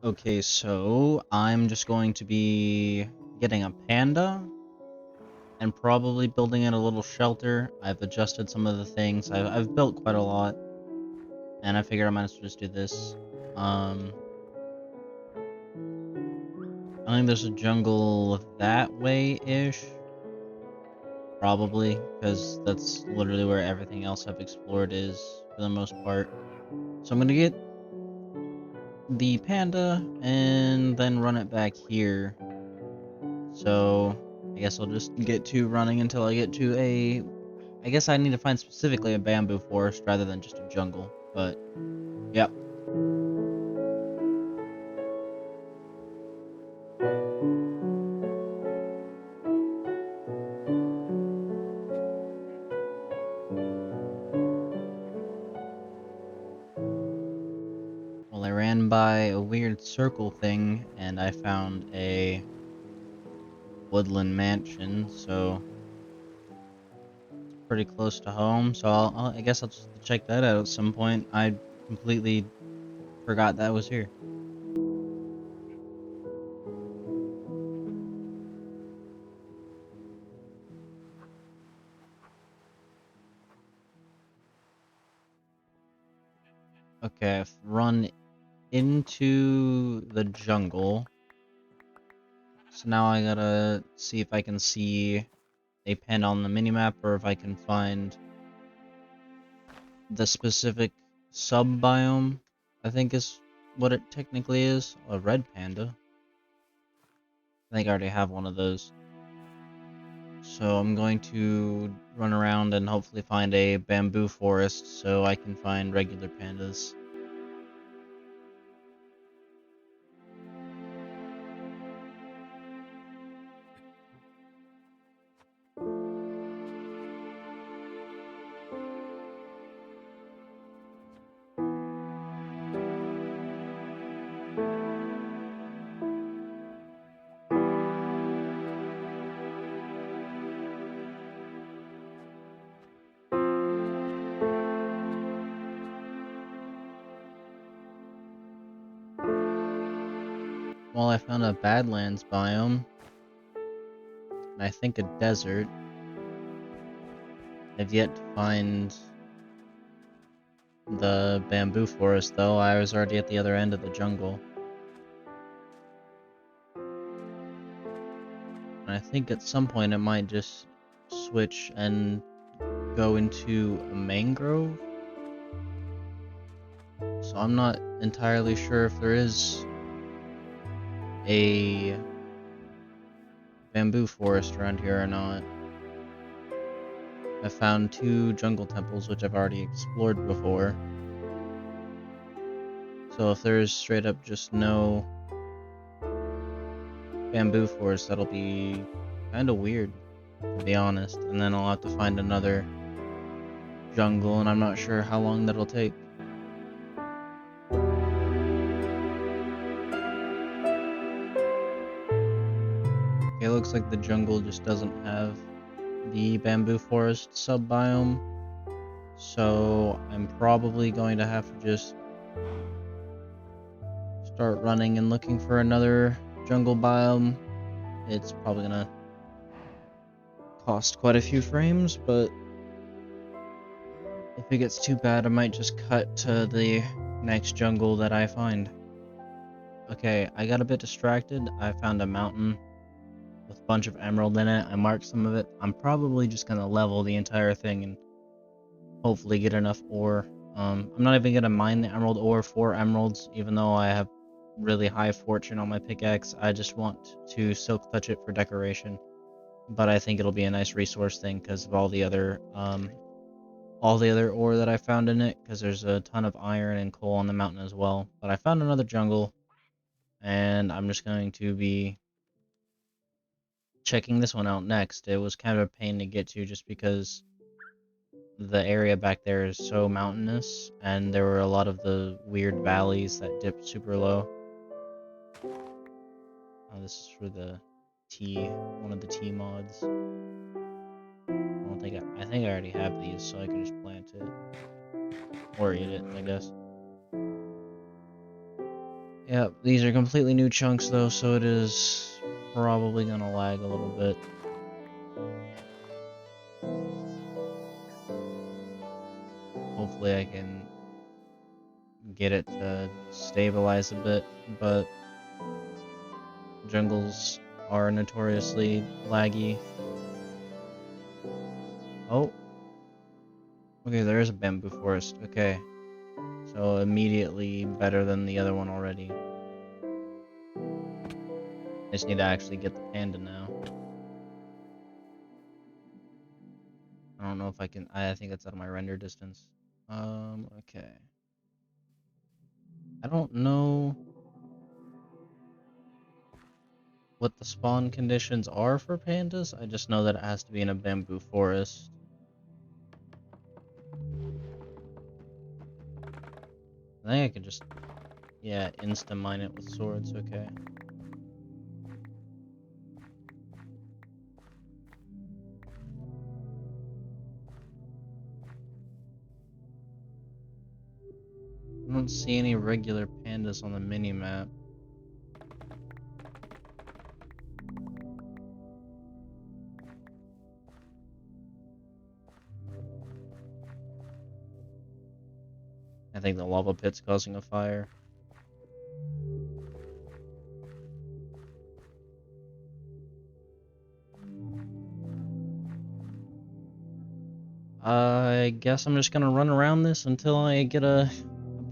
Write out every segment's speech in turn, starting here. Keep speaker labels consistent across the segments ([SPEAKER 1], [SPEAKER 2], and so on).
[SPEAKER 1] Okay, so I'm just going to be getting a panda and probably building it a little shelter. I've adjusted some of the things. I've built quite a lot, and I figured I might as well just do this. Um, I think there's a jungle that way-ish, probably, because that's literally where everything else I've explored is for the most part. So I'm gonna get the panda and then run it back here. So I guess I'll just get to running until I get to a... I guess I need to find specifically a bamboo forest rather than just a jungle, but yep. Well, I ran by a weird circle thing and I found a woodland mansion, so it's pretty close to home, so I guess I'll just check that out at some point. I completely forgot that was here. Okay, I've run into the jungle, so now I gotta see if I can see a pen on the minimap or if I can find the specific sub-biome, I think is what it technically is. A red panda. I think I already have one of those. So I'm going to run around and hopefully find a bamboo forest so I can find regular pandas. Well, I found a badlands biome, and I think a desert. I've yet to find the bamboo forest though. I was already at the other end of the jungle. And I think at some point it might just switch and go into a mangrove. So I'm not entirely sure if there is a bamboo forest around here or not. I found 2 jungle temples, which I've already explored before. So if there is straight up just no bamboo forest, that'll be kinda weird, to be honest. And then I'll have to find another jungle, and I'm not sure how long that'll take. Okay, it looks like the jungle just doesn't have the bamboo forest sub-biome. So I'm probably going to have to just start running and looking for another jungle biome. It's probably gonna cost quite a few frames, but if it gets too bad, I might just cut to the next jungle that I find. Okay, I got a bit distracted. I found a mountain with a bunch of emerald in it. I marked some of it. I'm probably just gonna level the entire thing and hopefully get enough ore. I'm not even gonna mine the emerald ore for emeralds, even though I have really high fortune on my pickaxe. I just want to silk touch it for decoration. But I think it'll be a nice resource thing because of all the other ore that I found in it, because there's a ton of iron and coal on the mountain as well. But I found another jungle, and I'm just going to be checking this one out next. It was kind of a pain to get to just because the area back there is so mountainous, and there were a lot of the weird valleys that dipped super low. Oh, this is for the one of the tea mods. I think I already have these, so I can just plant it. Or eat it, I guess. Yeah, these are completely new chunks though, so it is probably gonna lag a little bit. Hopefully I can get it to stabilize a bit, but jungles are notoriously laggy. Oh, okay, there is a bamboo forest. Okay, so immediately better than the other one already. I just need to actually get the panda now. I don't know if I can. I think that's out of my render distance. Okay. I don't know what the spawn conditions are for pandas. I just know that it has to be in a bamboo forest. I think I could just, yeah, insta-mine it with swords, okay. I don't see any regular pandas on the mini-map. I think the lava pit's causing a fire. I guess I'm just gonna run around this until I get a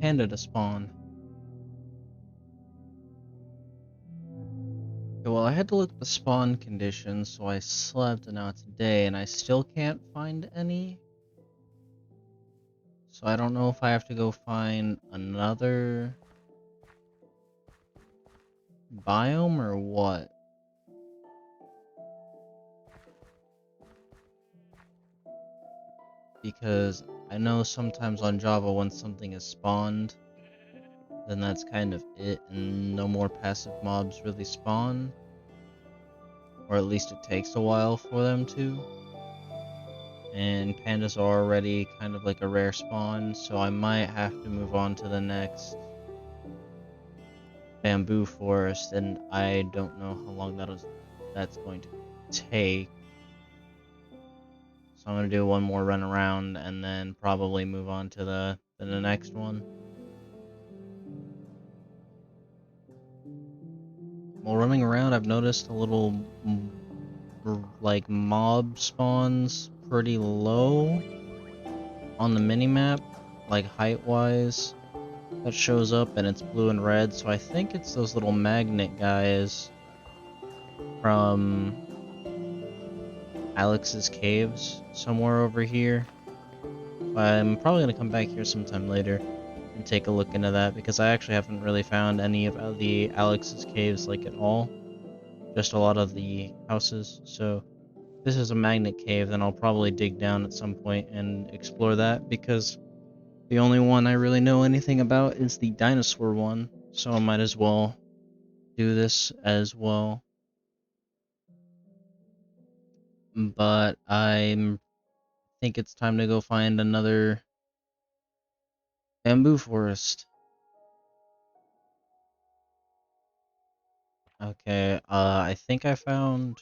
[SPEAKER 1] panda to spawn. Okay, well, I had to look at the spawn conditions, so I slept and now it's day, and I still can't find any. So I don't know if I have to go find another biome or what. Because I know sometimes on Java when something is spawned, then that's kind of it, and no more passive mobs really spawn. Or at least it takes a while for them to. And pandas are already kind of like a rare spawn, so I might have to move on to the next bamboo forest, and I don't know how long that's going to take. So I'm gonna do one more run around and then probably move on to the next one. While running around, I've noticed a little like mob spawns pretty low on the minimap, like height wise. That shows up and it's blue and red, so I think it's those little magnet guys from Alex's caves somewhere over here. I'm probably gonna come back here sometime later and take a look into that because I actually haven't really found any of the Alex's caves like at all. Just a lot of the houses. So if this is a magnet cave, then I'll probably dig down at some point and explore that because the only one I really know anything about is the dinosaur one. So I might as well do this as well. But I think it's time to go find another bamboo forest. Okay, I think I found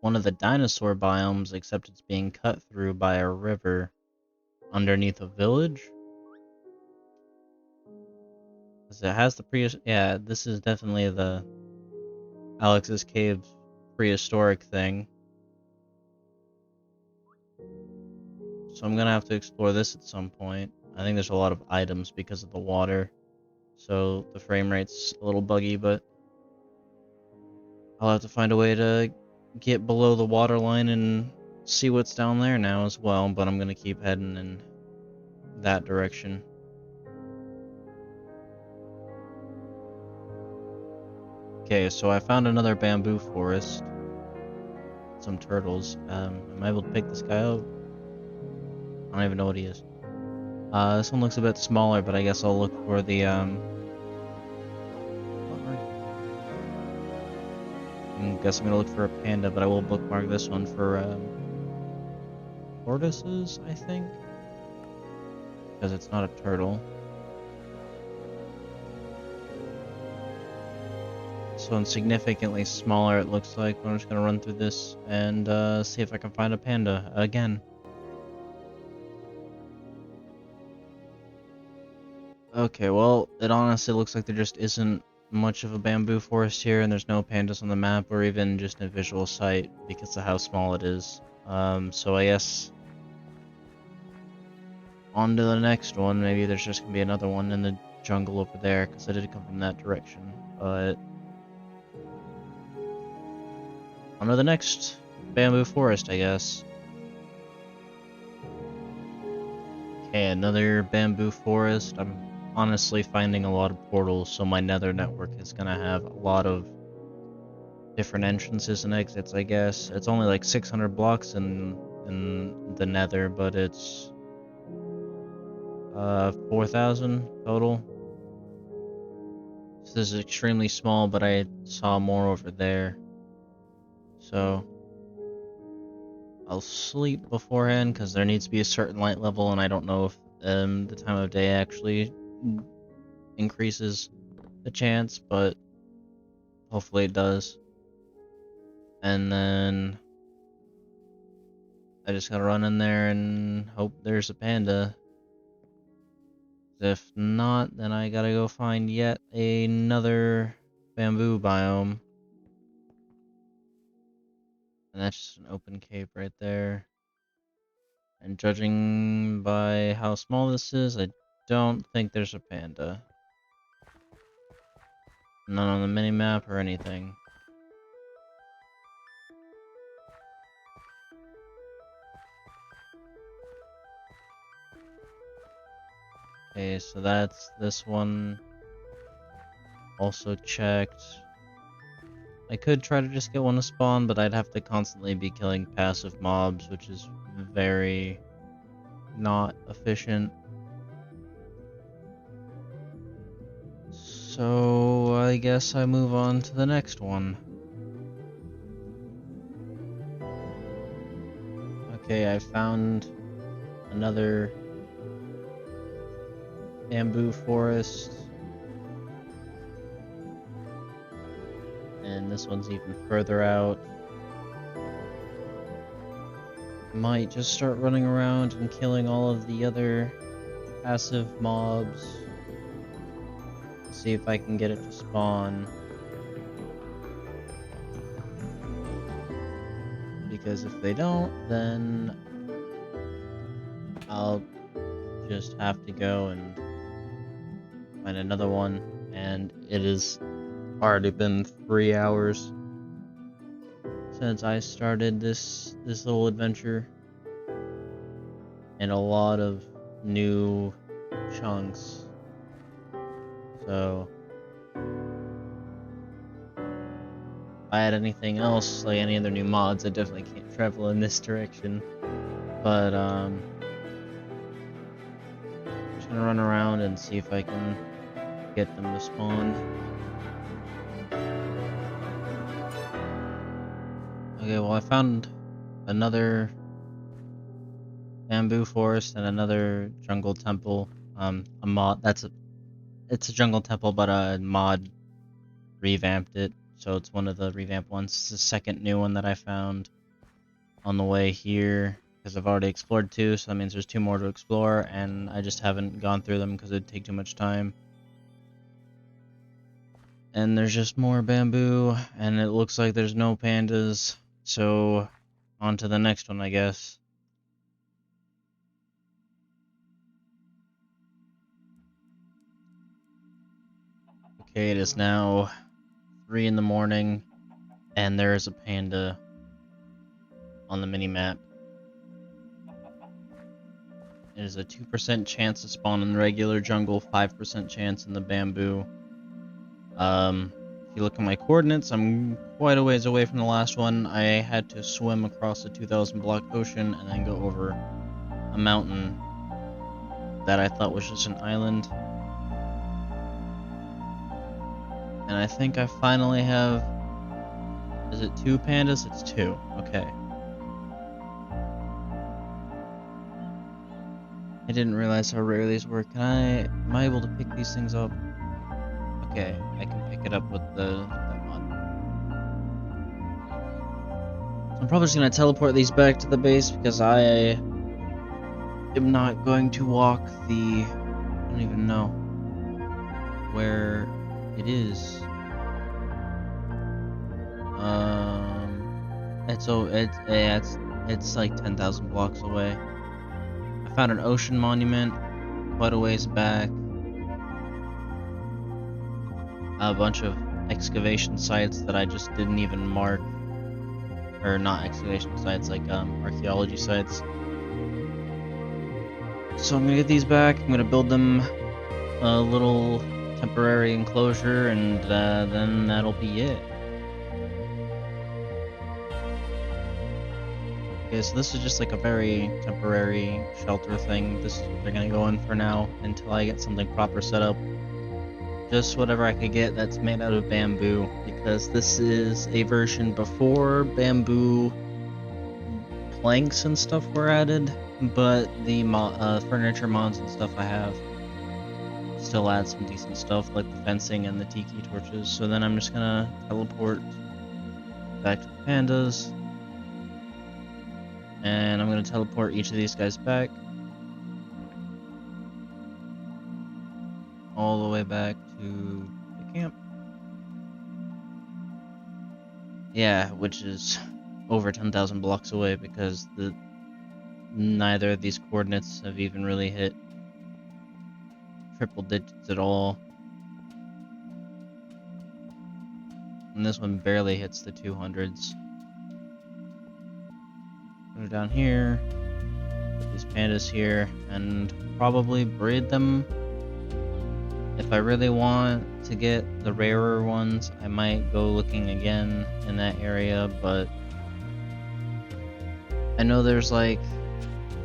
[SPEAKER 1] one of the dinosaur biomes, except it's being cut through by a river underneath a village. 'Cause it has the yeah, this is definitely the Alex's Cave prehistoric thing. So I'm gonna have to explore this at some point. I think there's a lot of items because of the water. So the frame rate's a little buggy, but I'll have to find a way to get below the water line and see what's down there now as well, but I'm gonna keep heading in that direction. Okay, so I found another bamboo forest. Some turtles. Am I able to pick this guy up? I don't even know what he is. This one looks a bit smaller, but I guess I'll look for the, I guess I'm gonna look for a panda, but I will bookmark this one for, tortoises, I think? Because it's not a turtle. so insignificantly smaller it looks like. But I'm just gonna run through this and see if I can find a panda again. Okay, well, it honestly looks like there just isn't much of a bamboo forest here, and there's no pandas on the map or even just a visual sight because of how small it is. So I guess on to the next one. Maybe there's just gonna be another one in the jungle over there because I did come from that direction. But on to the next bamboo forest, I guess. Okay, another bamboo forest. I'm honestly finding a lot of portals, so my nether network is gonna have a lot of different entrances and exits, I guess. It's only like 600 blocks in the nether, but it's 4,000 total. So this is extremely small, but I saw more over there. So I'll sleep beforehand because there needs to be a certain light level, and I don't know if the time of day actually increases the chance, but hopefully it does. And then I just gotta run in there and hope there's a panda. If not, then I gotta go find yet another bamboo biome. And that's just an open cave right there. And judging by how small this is, I don't think there's a panda. None on the minimap or anything. Okay, so that's this one. Also checked. I could try to just get one to spawn, but I'd have to constantly be killing passive mobs, which is very not efficient. So I guess I move on to the next one. Okay, I found another bamboo forest. And this one's even further out. Might just start running around and killing all of the other passive mobs. See if I can get it to spawn. Because if they don't, then I'll just have to go and find another one. And it has already been 3 hours since I started this little adventure. And a lot of new chunks. So if I had anything else, like any other new mods, I definitely can't travel in this direction. But I'm just gonna run around and see if I can get them to spawn. Okay, well I found another bamboo forest and another jungle temple. A mod it's a jungle temple, but a mod revamped it, so it's one of the revamped ones. It's the second new one that I found on the way here, because I've already explored 2, so that means there's 2 more to explore, and I just haven't gone through them because it'd take too much time. And there's just more bamboo, and it looks like there's no pandas, so on to the next one, I guess. Okay, it is now 3 in the morning, and there is a panda on the mini-map. It is a 2% chance to spawn in the regular jungle, 5% chance in the bamboo. If you look at my coordinates, I'm quite a ways away from the last one. I had to swim across a 2,000 block ocean and then go over a mountain that I thought was just an island. And I think I finally have... Is it 2 pandas? It's 2. Okay. I didn't realize how rare these were. Am I able to pick these things up? Okay, I can pick it up with that mod. I'm probably just gonna teleport these back to the base because I am not going to walk the... I don't even know where it is. It's like 10,000 blocks away. I found an ocean monument quite a ways back. A bunch of excavation sites that I just didn't even mark. Or not excavation sites, like archaeology sites. So I'm gonna get these back. I'm gonna build them a little temporary enclosure, and then that'll be it. Okay, so this is just like a very temporary shelter thing. This is what they're gonna go in for now until I get something proper set up. Just whatever I could get that's made out of bamboo, because this is a version before bamboo planks and stuff were added, but the furniture mods and stuff I have still add some decent stuff like the fencing and the tiki torches. So then I'm just gonna teleport back to the pandas, and I'm gonna teleport each of these guys back all the way back to the camp. Yeah, which is over 10,000 blocks away because neither of these coordinates have even really hit triple digits at all. And this one barely hits the 200s. Put it down here, put these pandas here, and probably breed them. If I really want to get the rarer ones, I might go looking again in that area, but I know there's like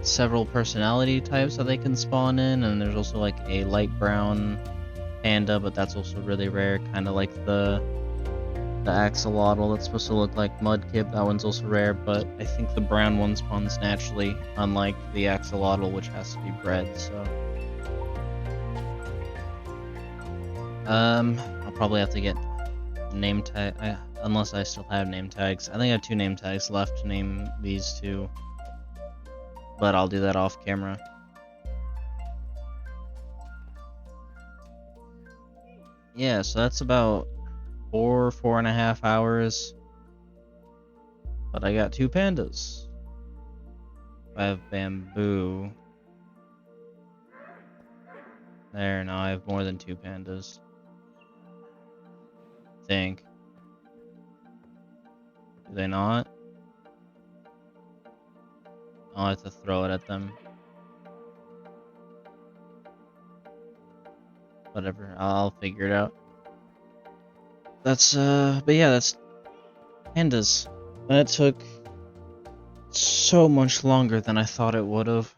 [SPEAKER 1] several personality types that they can spawn in, and there's also like a light brown panda, but that's also really rare, kind of like the axolotl that's supposed to look like Mudkip. That one's also rare, but I think the brown one spawns naturally, unlike the axolotl, which has to be bred. So I'll probably have to get name tag, unless I still have name tags. I think I have 2 name tags left to name these 2, but I'll do that off camera. Yeah, so that's about 4.5 hours, but I got 2 pandas. I have bamboo. There, now I have more than 2 pandas. Think. Do they not? I'll have to throw it at them. Whatever, I'll figure it out. That's, but yeah, that's pandas. That took so much longer than I thought it would have.